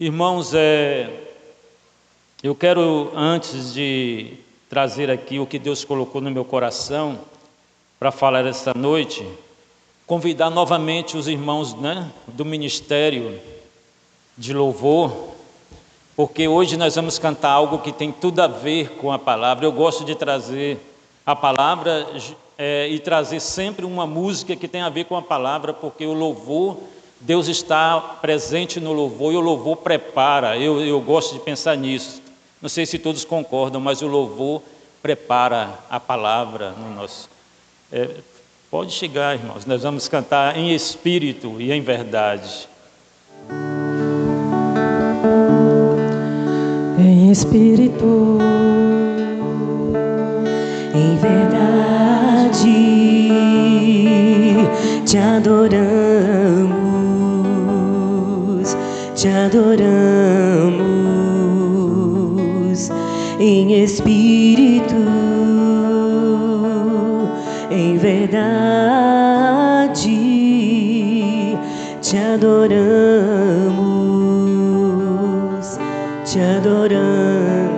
Irmãos, eu quero, antes de trazer aqui o que Deus colocou no meu coração para falar esta noite, convidar novamente os irmãos, do Ministério de Louvor, porque hoje nós vamos cantar algo que tem tudo a ver com a palavra. Eu gosto de trazer a palavra e trazer sempre uma música que tem a ver com a palavra, porque o louvor, Deus está presente no louvor e o louvor prepara. Eu gosto de pensar nisso. Não sei se todos concordam, mas o louvor prepara a palavra no nosso. Pode chegar, irmãos, nós vamos cantar em espírito e em verdade. Em espírito, em verdade, te adoramos, te adoramos. Em espírito, em verdade, te adoramos, te adoramos.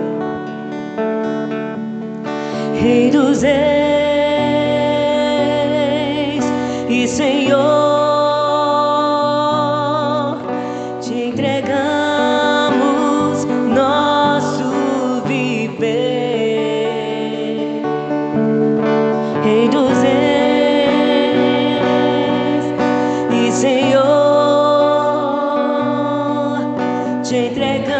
Rei dos reis e Senhor, te entregamos nosso viver. Rei dos reis e Senhor, te entregamos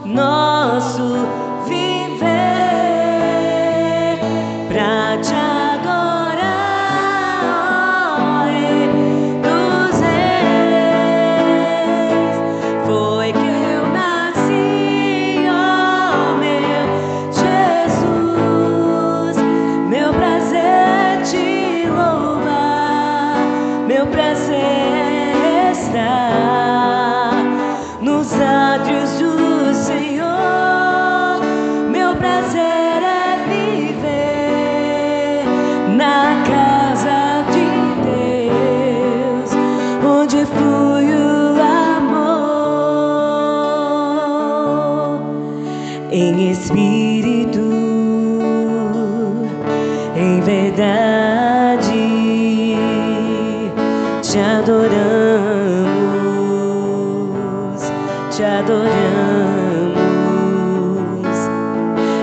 nosso viver pra te adorar. Rei dos reis, foi que eu nasci, ó meu Jesus. Meu prazer te louvar, meu prazer está nos átrios do Senhor. Meu prazer é viver na casa de Deus, onde flui o amor. Em espírito, em verdade, te adoramos, te adoramos.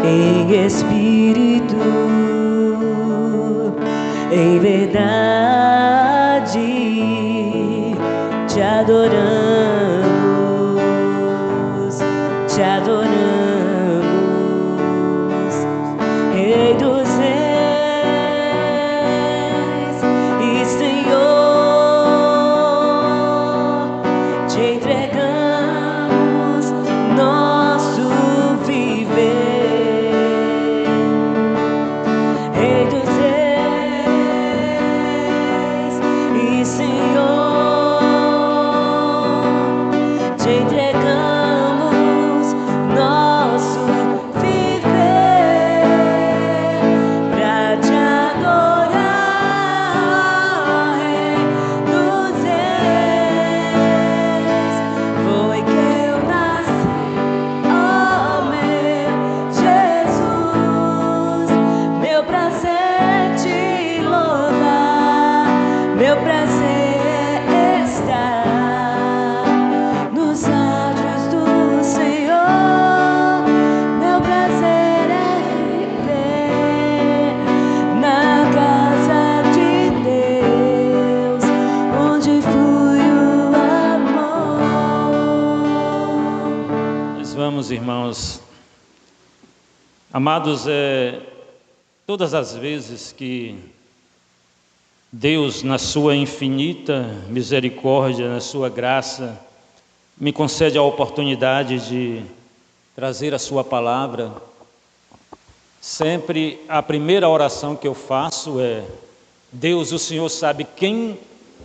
Em espírito, em verdade, te adoramos, te adoramos. Rei dos reis e Senhor, te entregamos nosso viver. Rei dos reis e Senhor, te entregamos nosso viver pra te adorar. Rei dos reis, foi que eu nasci, ó meu Jesus. Meu prazer te louvar, meu prazer está nos átrios do Senhor. Meu prazer é viver na casa de Deus, onde flui o amor. Nós vamos, irmãos. Amados, todas as vezes que Deus, na sua infinita misericórdia, na sua graça, me concede a oportunidade de trazer a sua palavra, sempre a primeira oração que eu faço é: Deus, o Senhor sabe quem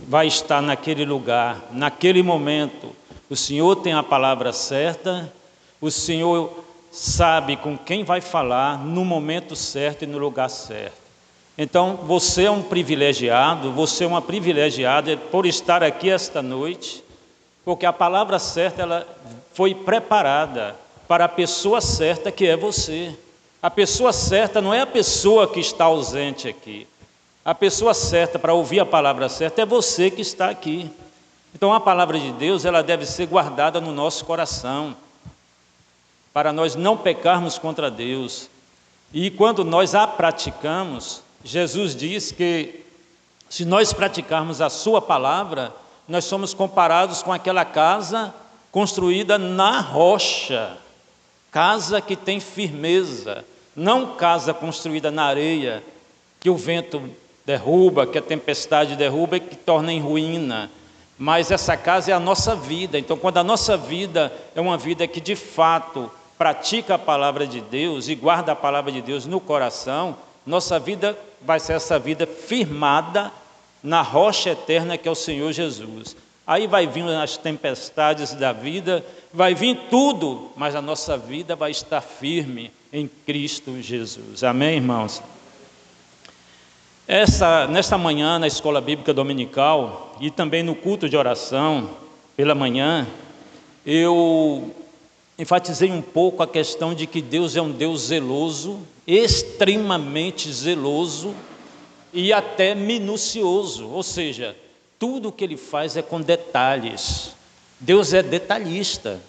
vai estar naquele lugar, naquele momento. O Senhor tem a palavra certa, o Senhor sabe com quem vai falar no momento certo e no lugar certo. Então, você é um privilegiado, você é uma privilegiada por estar aqui esta noite, porque a palavra certa ela foi preparada para a pessoa certa, que é você. A pessoa certa não é a pessoa que está ausente aqui. A pessoa certa para ouvir a palavra certa é você que está aqui. Então a palavra de Deus ela deve ser guardada no nosso coração, para nós não pecarmos contra Deus. E quando nós a praticamos, Jesus diz que se nós praticarmos a sua palavra, nós somos comparados com aquela casa construída na rocha, casa que tem firmeza, não casa construída na areia, que o vento derruba, que a tempestade derruba e que torna em ruína. Mas essa casa é a nossa vida. Então, quando a nossa vida é uma vida que de fato pratica a palavra de Deus e guarda a palavra de Deus no coração, nossa vida vai ser essa vida firmada na rocha eterna que é o Senhor Jesus. Aí vai vir as tempestades da vida, vai vir tudo, mas a nossa vida vai estar firme em Cristo Jesus. Amém, irmãos? Nesta manhã, na escola bíblica dominical e também no culto de oração pela manhã, eu enfatizei um pouco a questão de que Deus é um Deus zeloso, extremamente zeloso e até minucioso, ou seja, tudo o que Ele faz é com detalhes. Deus é detalhista,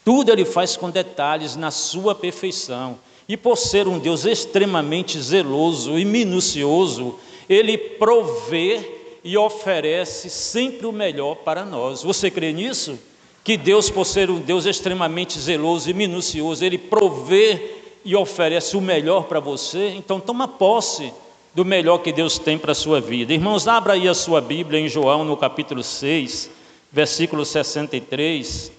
tudo Ele faz com detalhes na sua perfeição. E por ser um Deus extremamente zeloso e minucioso, Ele provê e oferece sempre o melhor para nós. Você crê nisso? Que Deus, por ser um Deus extremamente zeloso e minucioso, Ele provê e oferece o melhor para você? Então toma posse do melhor que Deus tem para a sua vida. Irmãos, abra aí a sua Bíblia em João, no capítulo 6, versículo 63,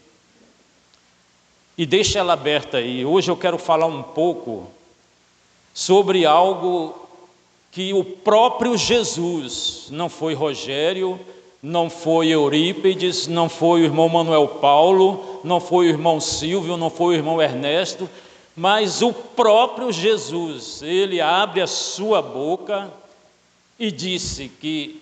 e deixa ela aberta aí. Hoje eu quero falar um pouco sobre algo que o próprio Jesus, não foi Rogério, não foi Eurípides, não foi o irmão Manuel Paulo, não foi o irmão Silvio, não foi o irmão Ernesto, mas o próprio Jesus, Ele abre a sua boca e disse que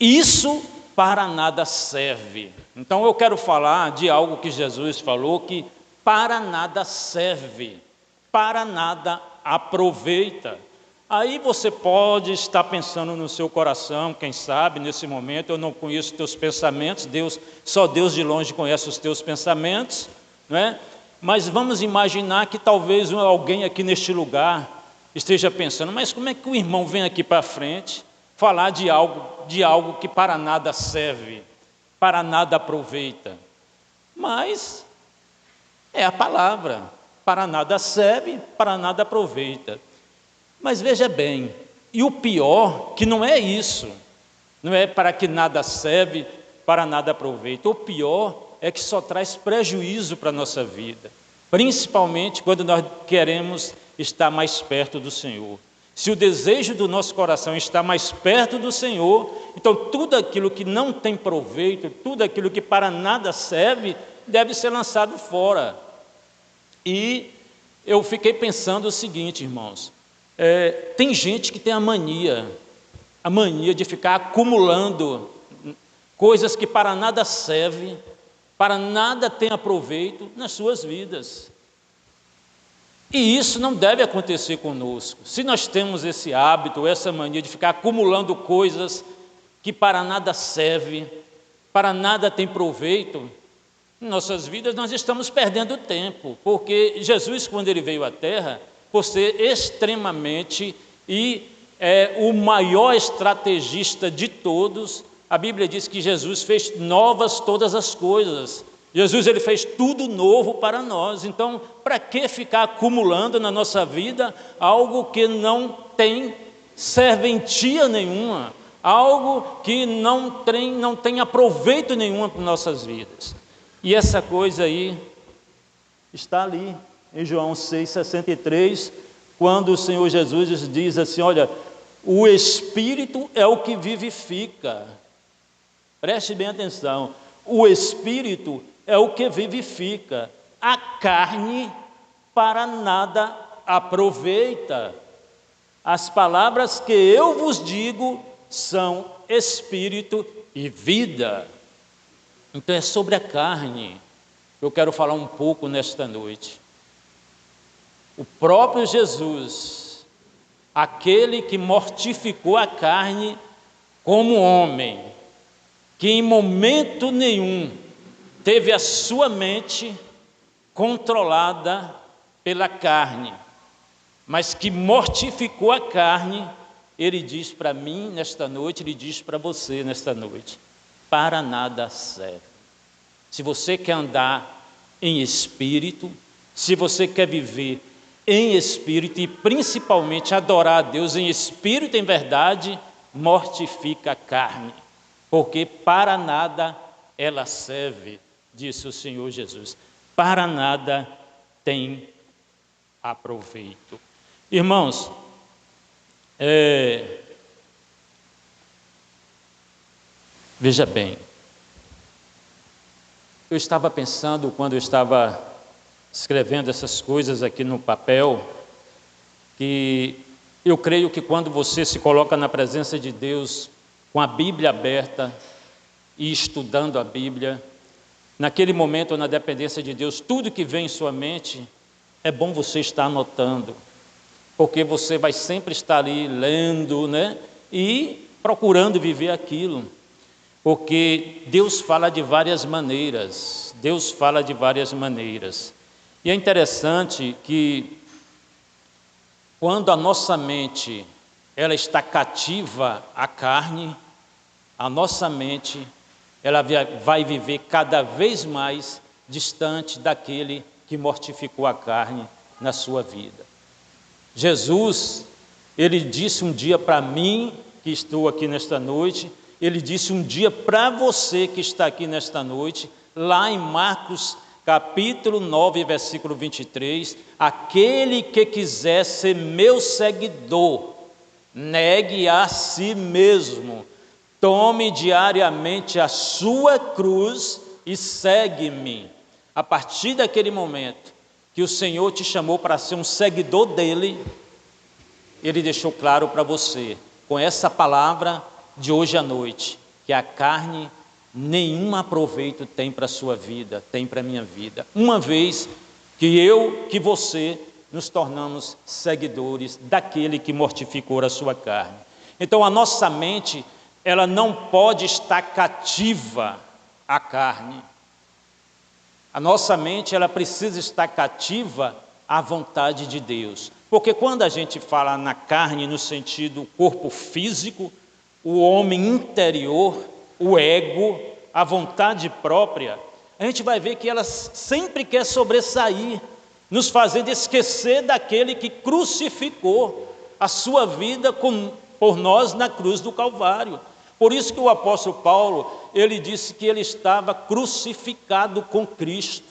isso para nada serve. Então eu quero falar de algo que Jesus falou que para nada serve, para nada aproveita. Aí você pode estar pensando no seu coração, quem sabe, nesse momento, eu não conheço os teus pensamentos, só Deus de longe conhece os teus pensamentos, não é? Mas vamos imaginar que talvez alguém aqui neste lugar esteja pensando, mas como é que o irmão vem aqui para frente falar de algo que para nada serve, para nada aproveita? Mas é a palavra, para nada serve, para nada aproveita. Mas veja bem, e o pior, que não é isso, não é para que nada serve, para nada aproveita. O pior é que só traz prejuízo para a nossa vida, principalmente quando nós queremos estar mais perto do Senhor. Se o desejo do nosso coração está mais perto do Senhor, então tudo aquilo que não tem proveito, tudo aquilo que para nada serve, deve ser lançado fora. E eu fiquei pensando o seguinte, irmãos, tem gente que tem a mania de ficar acumulando coisas que para nada servem, para nada tem aproveito nas suas vidas. E isso não deve acontecer conosco. Se nós temos esse hábito, essa mania de ficar acumulando coisas que para nada servem, para nada tem proveito, em nossas vidas nós estamos perdendo tempo, porque Jesus, quando Ele veio à Terra, por ser extremamente o maior estrategista de todos, a Bíblia diz que Jesus fez novas todas as coisas. Jesus, Ele fez tudo novo para nós. Então, para que ficar acumulando na nossa vida algo que não tem serventia nenhuma, algo que não tem aproveito nenhum para nossas vidas? E essa coisa aí está ali em João 6,63, quando o Senhor Jesus diz assim, olha, o Espírito é o que vivifica. Preste bem atenção, o Espírito é o que vivifica, a carne para nada aproveita. As palavras que eu vos digo são Espírito e vida. Então é sobre a carne que eu quero falar um pouco nesta noite. O próprio Jesus, aquele que mortificou a carne como homem, que em momento nenhum teve a sua mente controlada pela carne, mas que mortificou a carne, ele diz para mim nesta noite, ele diz para você nesta noite: para nada serve. Se você quer andar em espírito, se você quer viver em espírito e principalmente adorar a Deus em espírito e em verdade, mortifica a carne, porque para nada ela serve, disse o Senhor Jesus. Para nada tem aproveito. Irmãos, veja bem, eu estava pensando quando eu estava escrevendo essas coisas aqui no papel, que eu creio que quando você se coloca na presença de Deus com a Bíblia aberta e estudando a Bíblia, naquele momento, na dependência de Deus, tudo que vem em sua mente, é bom você estar anotando, porque você vai sempre estar ali lendo, né? E procurando viver aquilo, porque Deus fala de várias maneiras, Deus fala de várias maneiras. E é interessante que quando a nossa mente ela está cativa à carne, a nossa mente ela vai viver cada vez mais distante daquele que mortificou a carne na sua vida. Jesus, ele disse um dia para mim, que estou aqui nesta noite, ele disse um dia para você que está aqui nesta noite, lá em Marcos capítulo 9, versículo 23, aquele que quiser ser meu seguidor, negue a si mesmo, tome diariamente a sua cruz e segue-me. A partir daquele momento que o Senhor te chamou para ser um seguidor dele, ele deixou claro para você, com essa palavra de hoje à noite, que a carne nenhum aproveito tem para a sua vida, tem para a minha vida, uma vez que eu, que você, nos tornamos seguidores daquele que mortificou a sua carne. Então a nossa mente, ela não pode estar cativa à carne. A nossa mente, ela precisa estar cativa à vontade de Deus. Porque quando a gente fala na carne, no sentido corpo físico, o homem interior, o ego, a vontade própria, a gente vai ver que ela sempre quer sobressair, nos fazendo esquecer daquele que crucificou a sua vida por nós na cruz do Calvário. Por isso que o apóstolo Paulo, ele disse que ele estava crucificado com Cristo.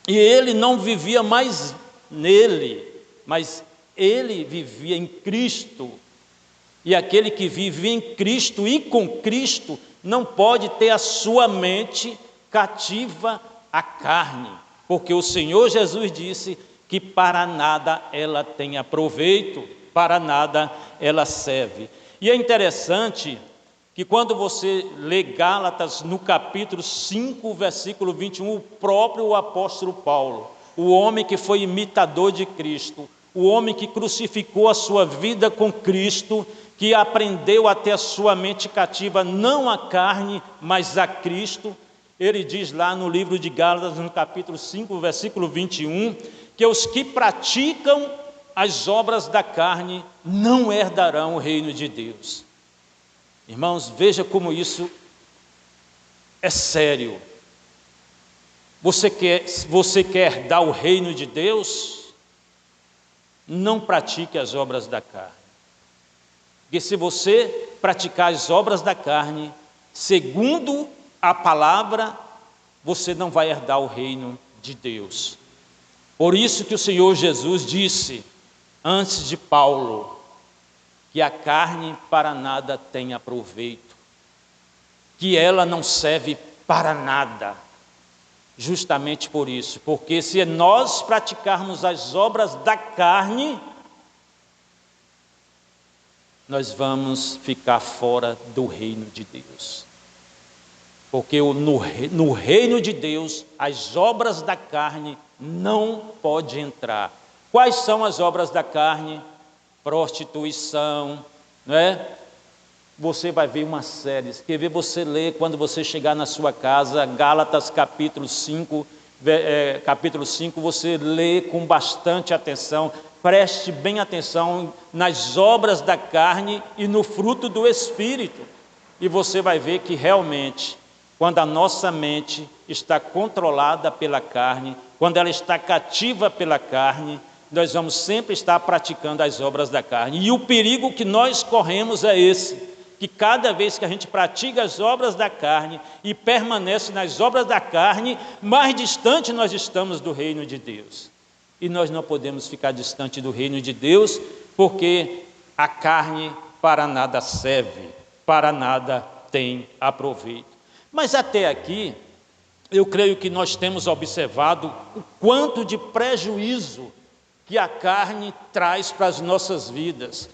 E ele não vivia mais nele, mas ele vivia em Cristo. E aquele que vive em Cristo e com Cristo não pode ter a sua mente cativa à carne, porque o Senhor Jesus disse que para nada ela tem aproveito, para nada ela serve. E é interessante que quando você lê Gálatas no capítulo 5, versículo 21, o próprio apóstolo Paulo, o homem que foi imitador de Cristo, o homem que crucificou a sua vida com Cristo, que aprendeu a ter a sua mente cativa não à carne, mas a Cristo, ele diz lá no livro de Gálatas, no capítulo 5, versículo 21, que os que praticam as obras da carne não herdarão o reino de Deus. Irmãos, veja como isso é sério. Você quer dar o reino de Deus? Não pratique as obras da carne. Porque se você praticar as obras da carne, segundo a palavra, você não vai herdar o reino de Deus. Por isso que o Senhor Jesus disse, antes de Paulo, que a carne para nada tem aproveito, que ela não serve para nada, justamente por isso, porque se nós praticarmos as obras da carne, nós vamos ficar fora do reino de Deus. Porque no reino de Deus, as obras da carne não podem entrar. Quais são as obras da carne? Prostituição, não é? Você vai ver uma série, quer ver, você lê quando você chegar na sua casa, Gálatas capítulo 5, você lê com bastante atenção, preste bem atenção nas obras da carne e no fruto do Espírito, e você vai ver que realmente, quando a nossa mente está controlada pela carne, quando ela está cativa pela carne, nós vamos sempre estar praticando as obras da carne. E o perigo que nós corremos é esse, que cada vez que a gente pratica as obras da carne e permanece nas obras da carne, mais distante nós estamos do reino de Deus. E nós não podemos ficar distante do reino de Deus, porque a carne para nada serve, para nada tem aproveito. Mas até aqui, eu creio que nós temos observado o quanto de prejuízo que a carne traz para as nossas vidas.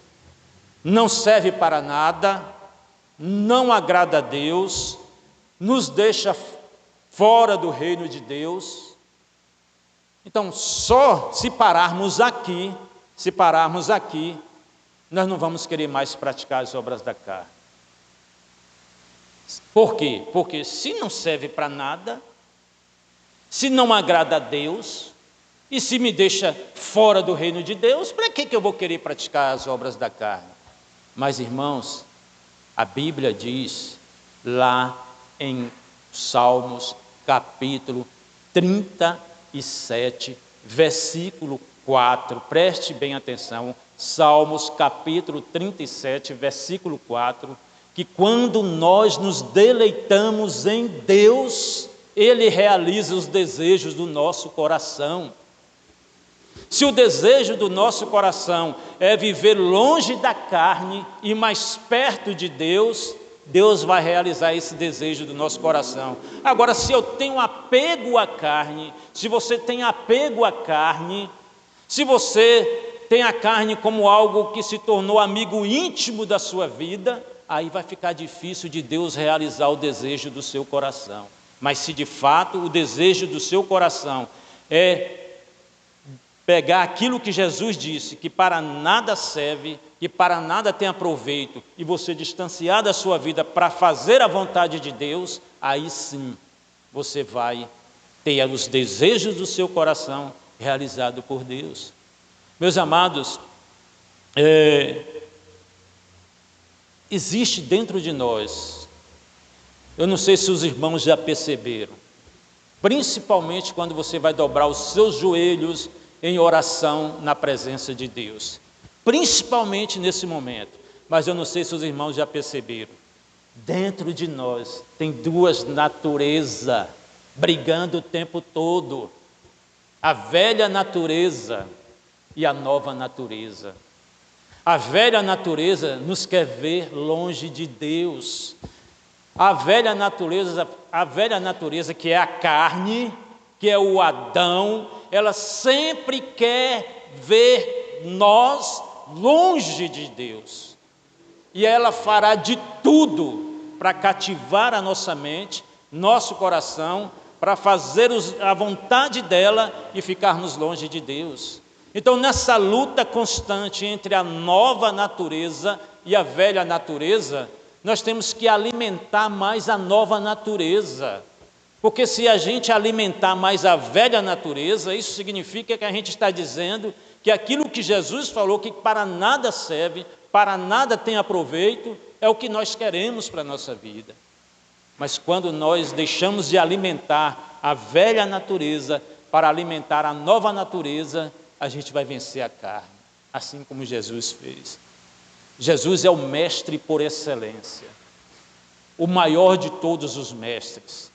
Não serve para nada, não agrada a Deus, nos deixa fora do reino de Deus. Então, só se pararmos aqui, nós não vamos querer mais praticar as obras da carne. Por quê? Porque se não serve para nada, se não agrada a Deus, e se me deixa fora do reino de Deus, para que eu vou querer praticar as obras da carne? Mas, irmãos, a Bíblia diz lá em Salmos, capítulo 37, versículo 4, preste bem atenção, Salmos, capítulo 37, versículo 4, que quando nós nos deleitamos em Deus, Ele realiza os desejos do nosso coração. Se o desejo do nosso coração é viver longe da carne e mais perto de Deus, Deus vai realizar esse desejo do nosso coração. Agora, se eu tenho apego à carne, se você tem apego à carne, se você tem a carne como algo que se tornou amigo íntimo da sua vida, aí vai ficar difícil de Deus realizar o desejo do seu coração. Mas se de fato o desejo do seu coração é pegar aquilo que Jesus disse, que para nada serve, que para nada tem aproveito, e você distanciar da sua vida para fazer a vontade de Deus, aí sim você vai ter os desejos do seu coração realizados por Deus. Meus amados, existe dentro de nós, eu não sei se os irmãos já perceberam, principalmente quando você vai dobrar os seus joelhos em oração na presença de Deus, principalmente nesse momento, mas eu não sei se os irmãos já perceberam, dentro de nós tem duas naturezas brigando o tempo todo, a velha natureza e a nova natureza. A velha natureza nos quer ver longe de Deus. A velha natureza que é a carne, que é o Adão, ela sempre quer ver nós longe de Deus. E ela fará de tudo para cativar a nossa mente, nosso coração, para fazer a vontade dela e ficarmos longe de Deus. Então, nessa luta constante entre a nova natureza e a velha natureza, nós temos que alimentar mais a nova natureza. Porque se a gente alimentar mais a velha natureza, isso significa que a gente está dizendo que aquilo que Jesus falou que para nada serve, para nada tem aproveito, é o que nós queremos para a nossa vida. Mas quando nós deixamos de alimentar a velha natureza para alimentar a nova natureza, a gente vai vencer a carne, assim como Jesus fez. Jesus é o mestre por excelência, o maior de todos os mestres.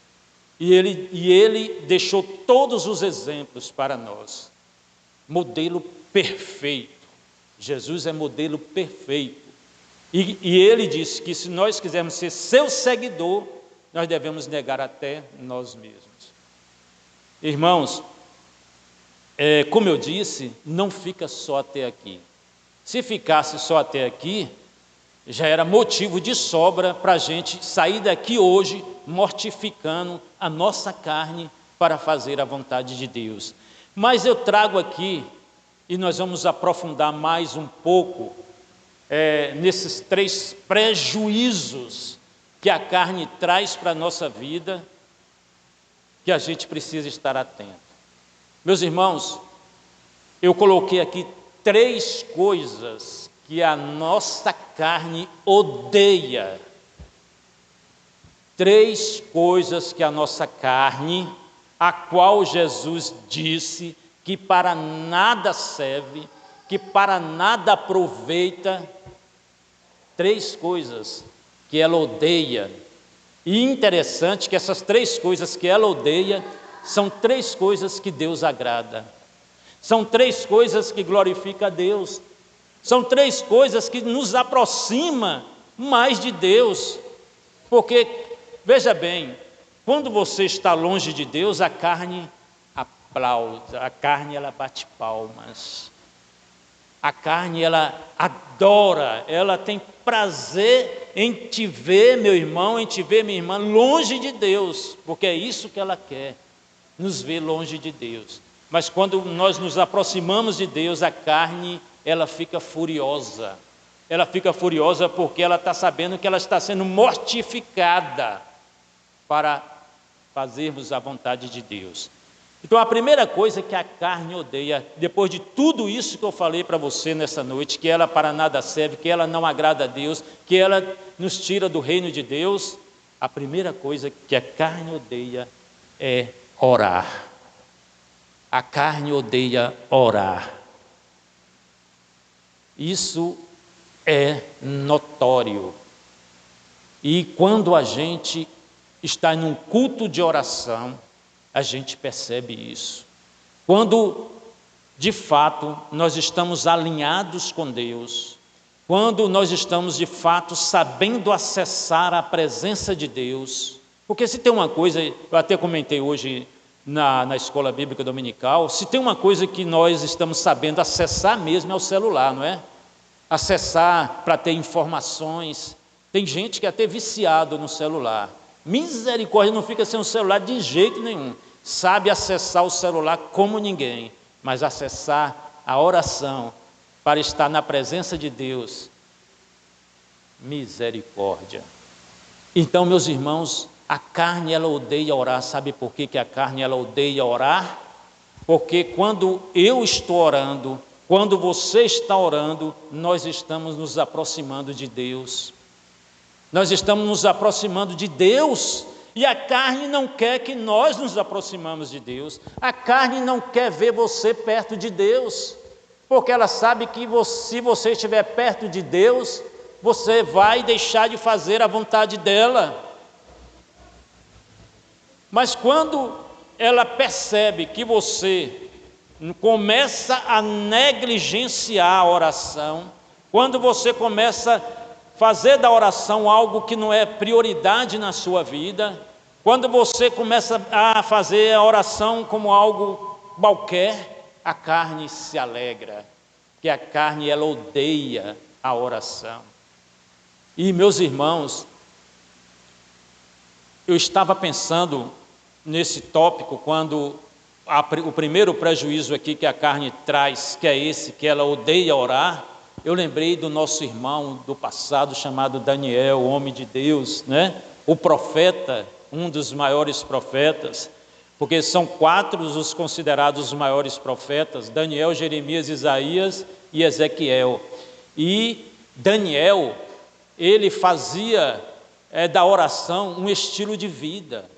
E ele deixou todos os exemplos para nós. Modelo perfeito. Jesus é modelo perfeito. E ele disse que se nós quisermos ser seu seguidor, nós devemos negar até nós mesmos. Irmãos, como eu disse, não fica só até aqui. Se ficasse só até aqui, já era motivo de sobra para a gente sair daqui hoje mortificando a nossa carne para fazer a vontade de Deus. Mas eu trago aqui, e nós vamos aprofundar mais um pouco nesses 3 prejuízos que a carne traz para a nossa vida, que a gente precisa estar atento. Meus irmãos, eu coloquei aqui 3 coisas que a nossa carne odeia. 3 coisas que a nossa carne, a qual Jesus disse que para nada serve, que para nada aproveita. 3 coisas que ela odeia. E interessante que essas 3 coisas que ela odeia são 3 coisas que Deus agrada. São 3 coisas que glorificam a Deus. São 3 coisas que nos aproximam mais de Deus. Porque, veja bem, quando você está longe de Deus, a carne aplaude, a carne ela bate palmas. A carne ela adora, ela tem prazer em te ver, meu irmão, em te ver, minha irmã, longe de Deus, porque é isso que ela quer, nos ver longe de Deus. Mas quando nós nos aproximamos de Deus, a carne ela fica furiosa. Ela fica furiosa porque ela está sabendo que ela está sendo mortificada para fazermos a vontade de Deus. Então a primeira coisa que a carne odeia, depois de tudo isso que eu falei para você nessa noite, que ela para nada serve, que ela não agrada a Deus, que ela nos tira do reino de Deus, a primeira coisa que a carne odeia é orar. A carne odeia orar. Isso é notório. E quando a gente está num culto de oração, a gente percebe isso. Quando, de fato, nós estamos alinhados com Deus, quando nós estamos, de fato, sabendo acessar a presença de Deus, porque se tem uma coisa, eu até comentei hoje na escola bíblica dominical, se tem uma coisa que nós estamos sabendo acessar mesmo é o celular, não é? Acessar para ter informações. Tem gente que é até viciado no celular. Misericórdia, não fica sem o celular de jeito nenhum. Sabe acessar o celular como ninguém, mas acessar a oração para estar na presença de Deus, misericórdia. Então, meus irmãos, a carne ela odeia orar. Sabe por que a carne ela odeia orar? Porque quando eu estou orando, quando você está orando, nós estamos nos aproximando de Deus. Nós estamos nos aproximando de Deus e a carne não quer que nós nos aproximamos de Deus. A carne não quer ver você perto de Deus, porque ela sabe que se você estiver perto de Deus, você vai deixar de fazer a vontade dela. Mas quando ela percebe que você começa a negligenciar a oração, quando você começa a fazer da oração algo que não é prioridade na sua vida, quando você começa a fazer a oração como algo qualquer, a carne se alegra, porque a carne ela odeia a oração. E meus irmãos, eu estava pensando nesse tópico quando o primeiro prejuízo aqui que a carne traz, que é esse, que ela odeia orar. Eu lembrei do nosso irmão do passado chamado Daniel, o homem de Deus, né? O profeta, um dos maiores profetas, porque são 4 os considerados os maiores profetas: Daniel, Jeremias, Isaías e Ezequiel. E Daniel, ele fazia da oração um estilo de vida.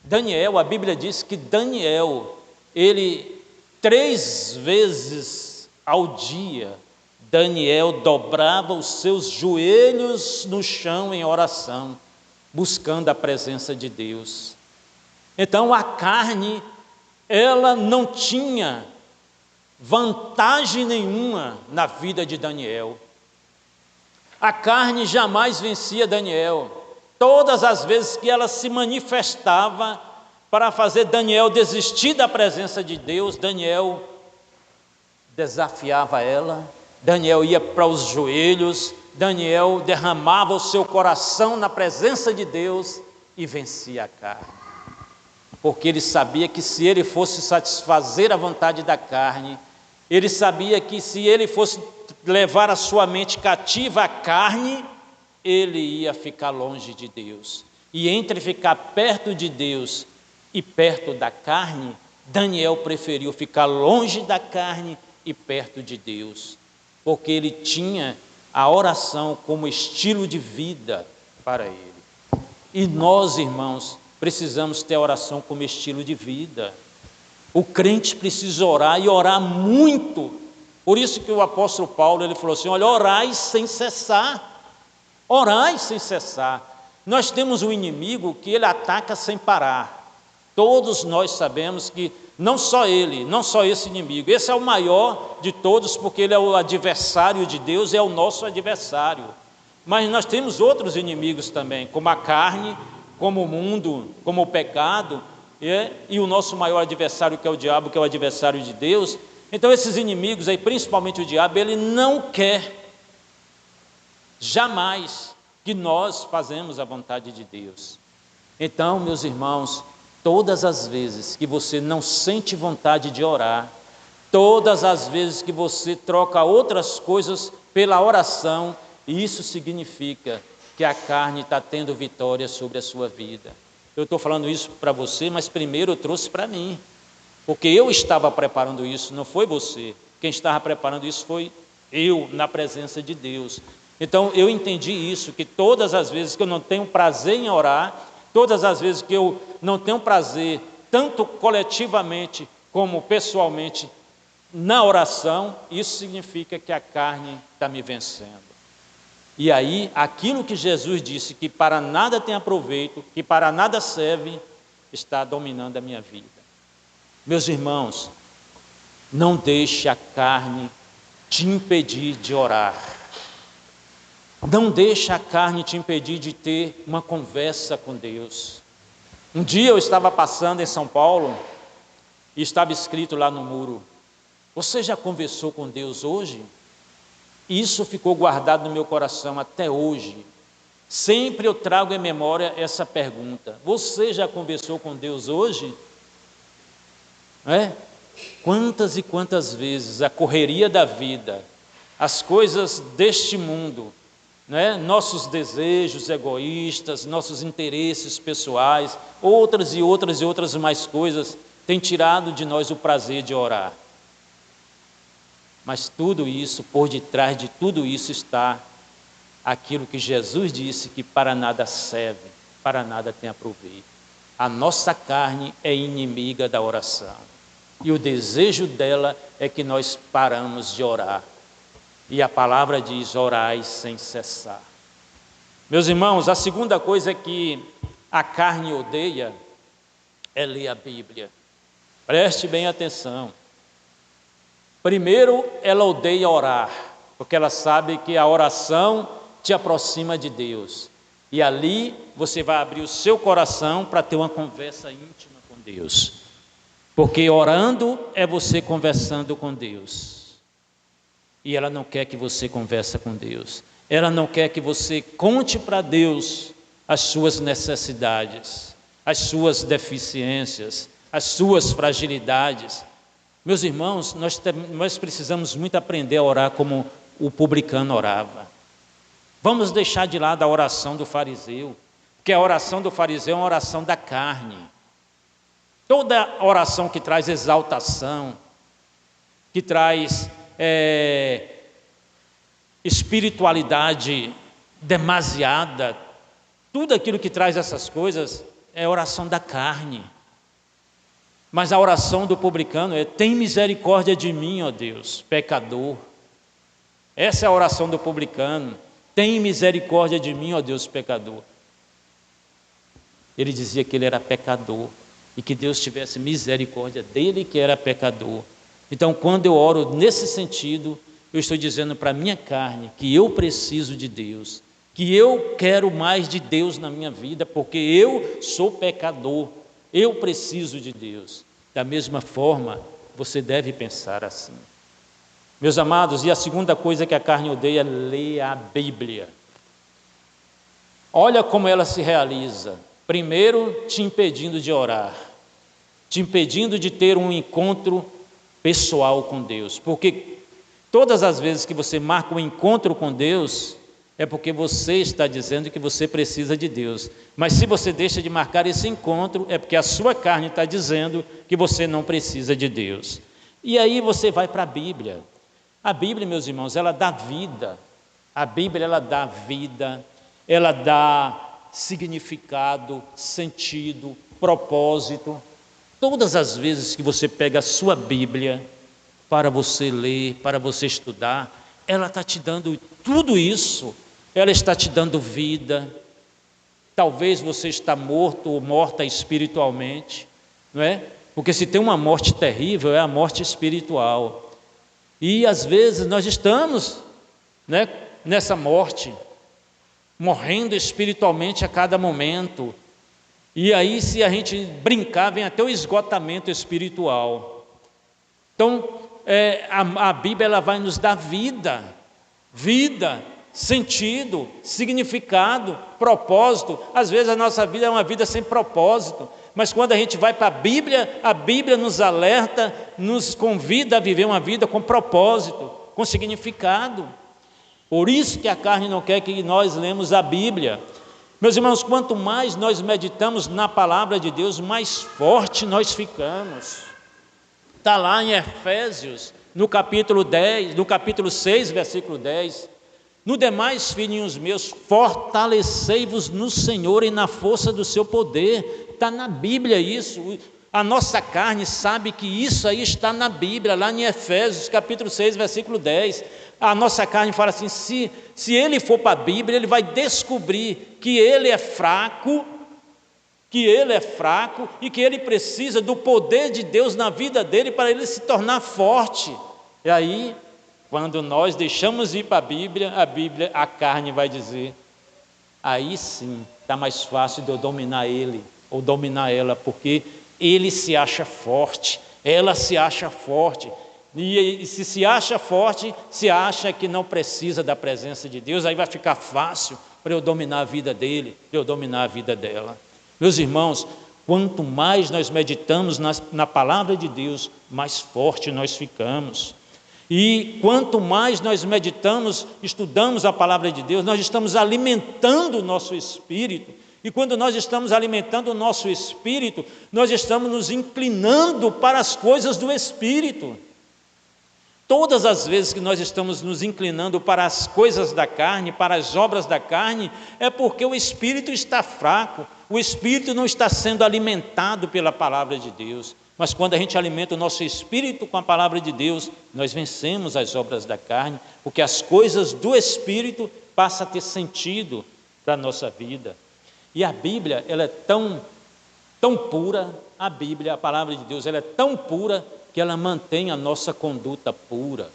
Daniel, a Bíblia diz que Daniel, ele 3 vezes ao dia, Daniel dobrava os seus joelhos no chão em oração, buscando a presença de Deus. Então a carne, ela não tinha vantagem nenhuma na vida de Daniel. A carne jamais vencia Daniel. Todas as vezes que ela se manifestava para fazer Daniel desistir da presença de Deus, Daniel desafiava ela Daniel ia para os joelhos, Daniel derramava o seu coração na presença de Deus e vencia a carne. Porque ele sabia que se ele fosse satisfazer a vontade da carne, ele sabia que se ele fosse levar a sua mente cativa à carne, ele ia ficar longe de Deus. E entre ficar perto de Deus e perto da carne, Daniel preferiu ficar longe da carne e perto de Deus, porque ele tinha a oração como estilo de vida para ele. E nós, irmãos, precisamos ter a oração como estilo de vida. O crente precisa orar e orar muito. Por isso que o apóstolo Paulo, ele falou assim, olha, orai sem cessar. Orai sem cessar. Nós temos um inimigo que ele ataca sem parar. Todos nós sabemos que não só ele, não só esse inimigo, esse é o maior de todos, porque ele é o adversário de Deus, é o nosso adversário. Mas nós temos outros inimigos também, como a carne, como o mundo, como o pecado, e o nosso maior adversário, que é o diabo, que é o adversário de Deus. Então esses inimigos aí, principalmente o diabo, ele não quer jamais que nós fazemos a vontade de Deus. Então, meus irmãos, todas as vezes que você não sente vontade de orar, todas as vezes que você troca outras coisas pela oração, isso significa que a carne está tendo vitória sobre a sua vida. Eu estou falando isso para você, mas primeiro eu trouxe para mim, porque eu estava preparando isso, não foi você. Quem estava preparando isso foi eu, na presença de Deus. Então eu entendi isso, que todas as vezes que eu não tenho prazer em orar, todas as vezes que eu não tenho prazer, tanto coletivamente como pessoalmente, na oração, isso significa que a carne está me vencendo. E aí, aquilo que Jesus disse, que para nada tem aproveito, que para nada serve, está dominando a minha vida. Meus irmãos, não deixe a carne te impedir de orar. Não deixe a carne te impedir de ter uma conversa com Deus. Um dia eu estava passando em São Paulo e estava escrito lá no muro, você já conversou com Deus hoje? Isso ficou guardado no meu coração até hoje. Sempre eu trago em memória essa pergunta. Você já conversou com Deus hoje? Quantas e quantas vezes a correria da vida, as coisas deste mundo, nossos desejos egoístas, nossos interesses pessoais, outras e outras e outras mais coisas, têm tirado de nós o prazer de orar. Mas tudo isso, por detrás de tudo isso está aquilo que Jesus disse que para nada serve, para nada tem aproveito. A nossa carne é inimiga da oração. E o desejo dela é que nós paramos de orar. E a palavra diz, orai sem cessar. Meus irmãos, a segunda coisa que a carne odeia é ler a Bíblia. Preste bem atenção. Primeiro, ela odeia orar, porque ela sabe que a oração te aproxima de Deus. E ali você vai abrir o seu coração para ter uma conversa íntima com Deus. Porque orando é você conversando com Deus. E ela não quer que você converse com Deus. Ela não quer que você conte para Deus as suas necessidades, as suas deficiências, as suas fragilidades. Meus irmãos, nós precisamos muito aprender a orar como o publicano orava. Vamos deixar de lado a oração do fariseu, porque a oração do fariseu é uma oração da carne. Toda oração que traz exaltação, que traz espiritualidade demasiada, tudo aquilo que traz essas coisas é oração da carne. Mas a oração do publicano é, tem misericórdia de mim, ó Deus, pecador. Essa é a oração do publicano, tem misericórdia de mim, ó Deus, pecador. Ele dizia que ele era pecador e que Deus tivesse misericórdia dele que era pecador. Então, quando eu oro nesse sentido, eu estou dizendo para a minha carne que eu preciso de Deus, que eu quero mais de Deus na minha vida, porque eu sou pecador. Eu preciso de Deus. Da mesma forma, você deve pensar assim. Meus amados, e a segunda coisa que a carne odeia é ler a Bíblia. Olha como ela se realiza. Primeiro, te impedindo de orar, te impedindo de ter um encontro pessoal com Deus. Porque todas as vezes que você marca um encontro com Deus, é porque você está dizendo que você precisa de Deus. Mas se você deixa de marcar esse encontro, é porque a sua carne está dizendo que você não precisa de Deus. E aí você vai para a Bíblia. A Bíblia, meus irmãos, ela dá vida. A Bíblia, ela dá vida, ela dá significado, sentido, propósito. Todas as vezes que você pega a sua Bíblia para você ler, para você estudar, ela está te dando tudo isso. Ela está te dando vida. Talvez você está morto ou morta espiritualmente, não é? Porque se tem uma morte terrível, é a morte espiritual. E às vezes nós estamos, né, nessa morte, morrendo espiritualmente a cada momento. E aí, se a gente brincar, vem até o esgotamento espiritual. Então, a Bíblia, ela vai nos dar vida, sentido, significado, propósito. Às vezes a nossa vida é uma vida sem propósito, mas quando a gente vai para a Bíblia nos alerta, nos convida a viver uma vida com propósito, com significado. Por isso que a carne não quer que nós lemos a Bíblia. Meus irmãos, quanto mais nós meditamos na palavra de Deus, mais forte nós ficamos. Está lá em Efésios, no capítulo 10, no capítulo 6, versículo 10. No demais, filhinhos meus, fortalecei-vos no Senhor e na força do seu poder. Está na Bíblia isso. A nossa carne sabe que isso aí está na Bíblia, lá em Efésios, capítulo 6, versículo 10. A nossa carne fala assim, se ele for para a Bíblia, ele vai descobrir que ele é fraco, e que ele precisa do poder de Deus na vida dele para ele se tornar forte. E aí, quando nós deixamos de ir para a Bíblia, a carne vai dizer, aí sim, está mais fácil de eu dominar ele, ou dominar ela, porque ele se acha forte, ela se acha forte. E se acha forte, se acha que não precisa da presença de Deus, aí vai ficar fácil para eu dominar a vida dele, para eu dominar a vida dela. Meus irmãos, quanto mais nós meditamos na palavra de Deus, mais forte nós ficamos. E quanto mais nós meditamos, estudamos a palavra de Deus, nós estamos alimentando o nosso espírito. E quando nós estamos alimentando o nosso espírito, nós estamos nos inclinando para as coisas do espírito. Todas as vezes que nós estamos nos inclinando para as coisas da carne, para as obras da carne, é porque o espírito está fraco, o espírito não está sendo alimentado pela palavra de Deus. Mas quando a gente alimenta o nosso espírito com a palavra de Deus, nós vencemos as obras da carne, porque as coisas do espírito passam a ter sentido para a nossa vida. E a Bíblia, ela é tão pura, a palavra de Deus, ela é tão pura, que ela mantém a nossa conduta pura.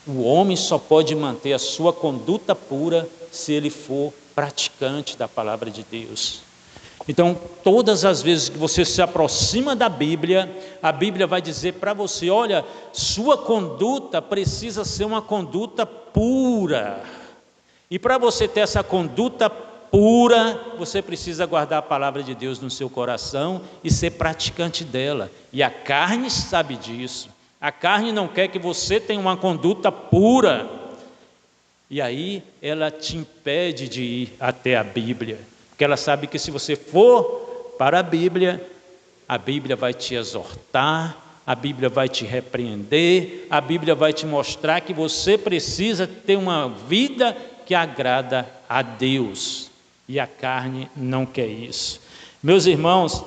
O homem só pode manter a sua conduta pura se ele for praticante da palavra de Deus. Então, todas as vezes que você se aproxima da Bíblia, a Bíblia vai dizer para você, olha, sua conduta precisa ser uma conduta pura. E para você ter essa conduta pura, você precisa guardar a palavra de Deus no seu coração e ser praticante dela. E a carne sabe disso. A carne não quer que você tenha uma conduta pura. E aí ela te impede de ir até a Bíblia. Porque ela sabe que se você for para a Bíblia vai te exortar, a Bíblia vai te repreender, a Bíblia vai te mostrar que você precisa ter uma vida que agrada a Deus. E a carne não quer isso. Meus irmãos,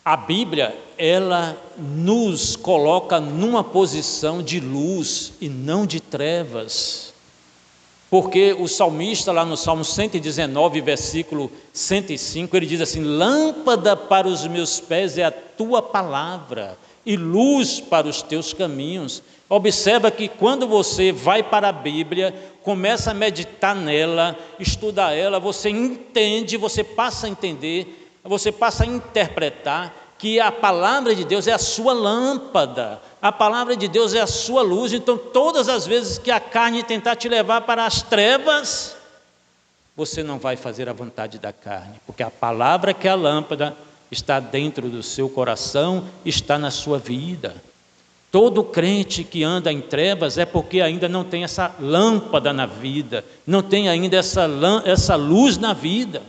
a Bíblia, ela nos coloca numa posição de luz e não de trevas. Porque o salmista, lá no Salmo 119, versículo 105, ele diz assim, lâmpada para os meus pés é a tua palavra e luz para os teus caminhos. Observa que quando você vai para a Bíblia, começa a meditar nela, estudar ela, você entende, você passa a entender, você passa a interpretar que a palavra de Deus é a sua lâmpada, a palavra de Deus é a sua luz. Então, todas as vezes que a carne tentar te levar para as trevas, você não vai fazer a vontade da carne, porque a palavra que é a lâmpada está dentro do seu coração, está na sua vida. Todo crente que anda em trevas é porque ainda não tem essa lâmpada na vida, não tem ainda essa luz na vida.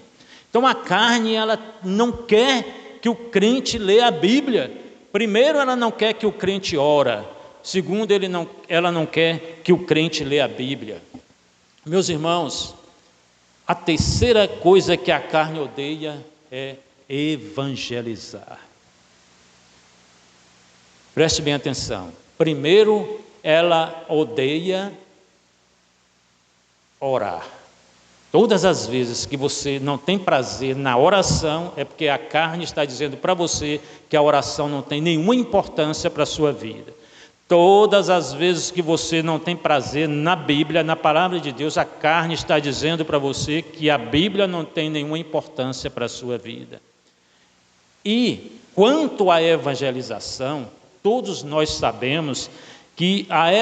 Então a carne, ela não quer que o crente leia a Bíblia. Primeiro, ela não quer que o crente ora. Segundo, ela não quer que o crente leia a Bíblia. Meus irmãos, a terceira coisa que a carne odeia é evangelizar. Preste bem atenção. Primeiro, ela odeia orar. Todas as vezes que você não tem prazer na oração, é porque a carne está dizendo para você que a oração não tem nenhuma importância para a sua vida. Todas as vezes que você não tem prazer na Bíblia, na palavra de Deus, a carne está dizendo para você que a Bíblia não tem nenhuma importância para a sua vida. E quanto à evangelização, todos nós sabemos que a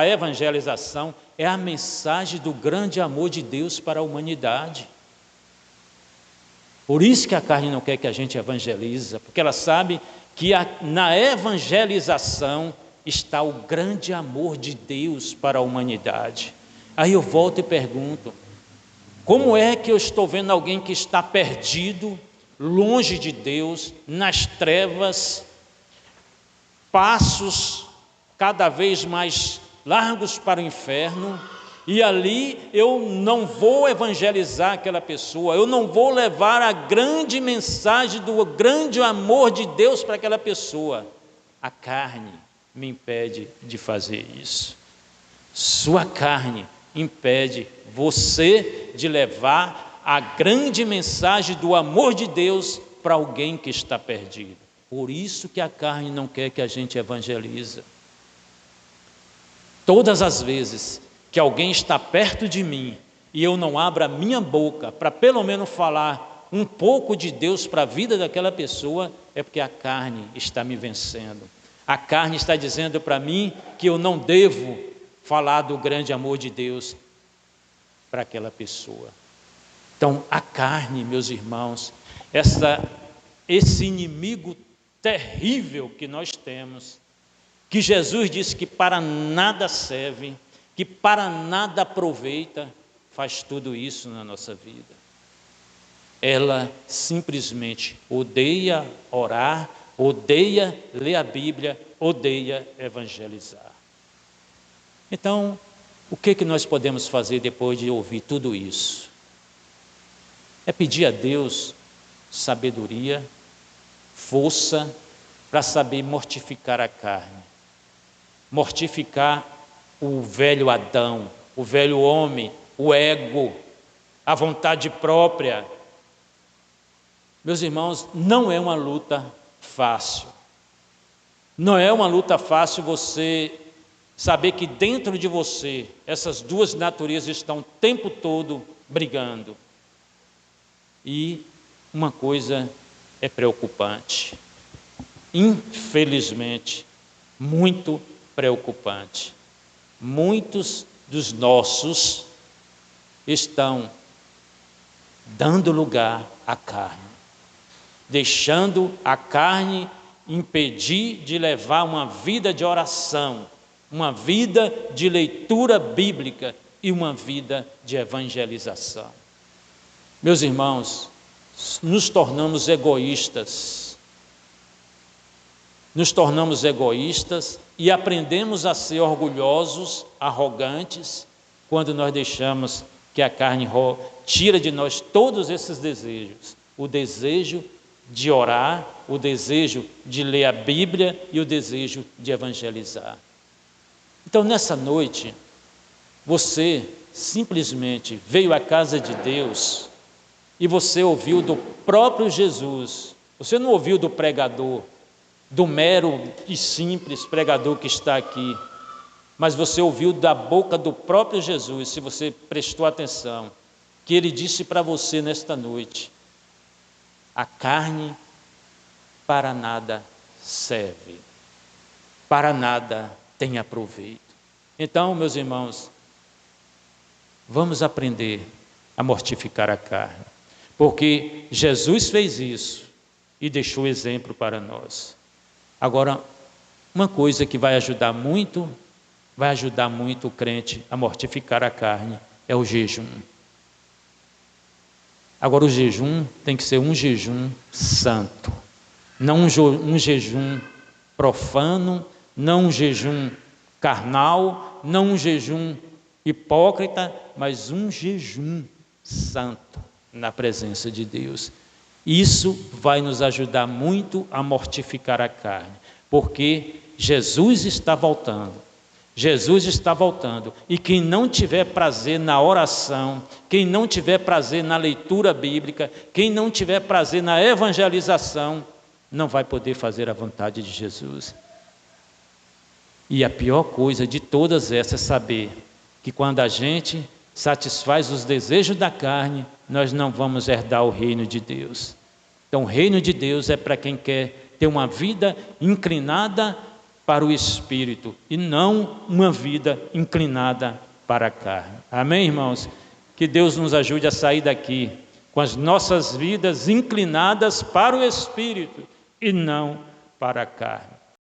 evangelização é a mensagem do grande amor de Deus para a humanidade. Por isso que a carne não quer que a gente evangelize, porque ela sabe que na evangelização está o grande amor de Deus para a humanidade. Aí eu volto e pergunto, como é que eu estou vendo alguém que está perdido, longe de Deus, nas trevas, passos cada vez mais largos para o inferno, e ali eu não vou evangelizar aquela pessoa, eu não vou levar a grande mensagem do grande amor de Deus para aquela pessoa. A carne me impede de fazer isso. Sua carne impede você de levar a grande mensagem do amor de Deus para alguém que está perdido. Por isso que a carne não quer que a gente evangelize. Todas as vezes que alguém está perto de mim e eu não abro a minha boca para pelo menos falar um pouco de Deus para a vida daquela pessoa, é porque a carne está me vencendo. A carne está dizendo para mim que eu não devo falar do grande amor de Deus para aquela pessoa. Então, a carne, meus irmãos, esse inimigo terrível que nós temos, que Jesus disse que para nada serve, que para nada aproveita, faz tudo isso na nossa vida. Ela simplesmente odeia orar, odeia ler a Bíblia, odeia evangelizar. Então, o que nós podemos fazer depois de ouvir tudo isso? É pedir a Deus sabedoria, força para saber mortificar a carne, mortificar o velho Adão, o velho homem, o ego, a vontade própria. Meus irmãos, não é uma luta fácil. Não é uma luta fácil você saber que dentro de você essas duas naturezas estão o tempo todo brigando. E uma coisa é preocupante, infelizmente, muito preocupante. Muitos dos nossos estão dando lugar à carne, deixando a carne impedir de levar uma vida de oração, uma vida de leitura bíblica e uma vida de evangelização. Meus irmãos, nos tornamos egoístas e aprendemos a ser orgulhosos, arrogantes, quando nós deixamos que a carne tira de nós todos esses desejos, o desejo de orar, o desejo de ler a Bíblia e o desejo de evangelizar. Então, nessa noite, você simplesmente veio à casa de Deus e você ouviu do próprio Jesus, você não ouviu do pregador, do mero e simples pregador que está aqui, mas você ouviu da boca do próprio Jesus, se você prestou atenção, que ele disse para você nesta noite: a carne para nada serve, para nada tem aproveito. Então, meus irmãos, vamos aprender a mortificar a carne, porque Jesus fez isso e deixou exemplo para nós. Agora, uma coisa que vai ajudar muito o crente a mortificar a carne é o jejum. Agora, o jejum tem que ser um jejum santo, não um jejum profano, não um jejum carnal, não um jejum hipócrita, mas um jejum santo na presença de Deus. Isso vai nos ajudar muito a mortificar a carne, porque Jesus está voltando. Jesus está voltando, e quem não tiver prazer na oração, quem não tiver prazer na leitura bíblica, quem não tiver prazer na evangelização, não vai poder fazer a vontade de Jesus. E a pior coisa de todas essas é saber que quando a gente satisfaz os desejos da carne, nós não vamos herdar o reino de Deus. Então, o reino de Deus é para quem quer ter uma vida inclinada para o Espírito e não uma vida inclinada para a carne. Amém, irmãos? Que Deus nos ajude a sair daqui com as nossas vidas inclinadas para o Espírito e não para a carne.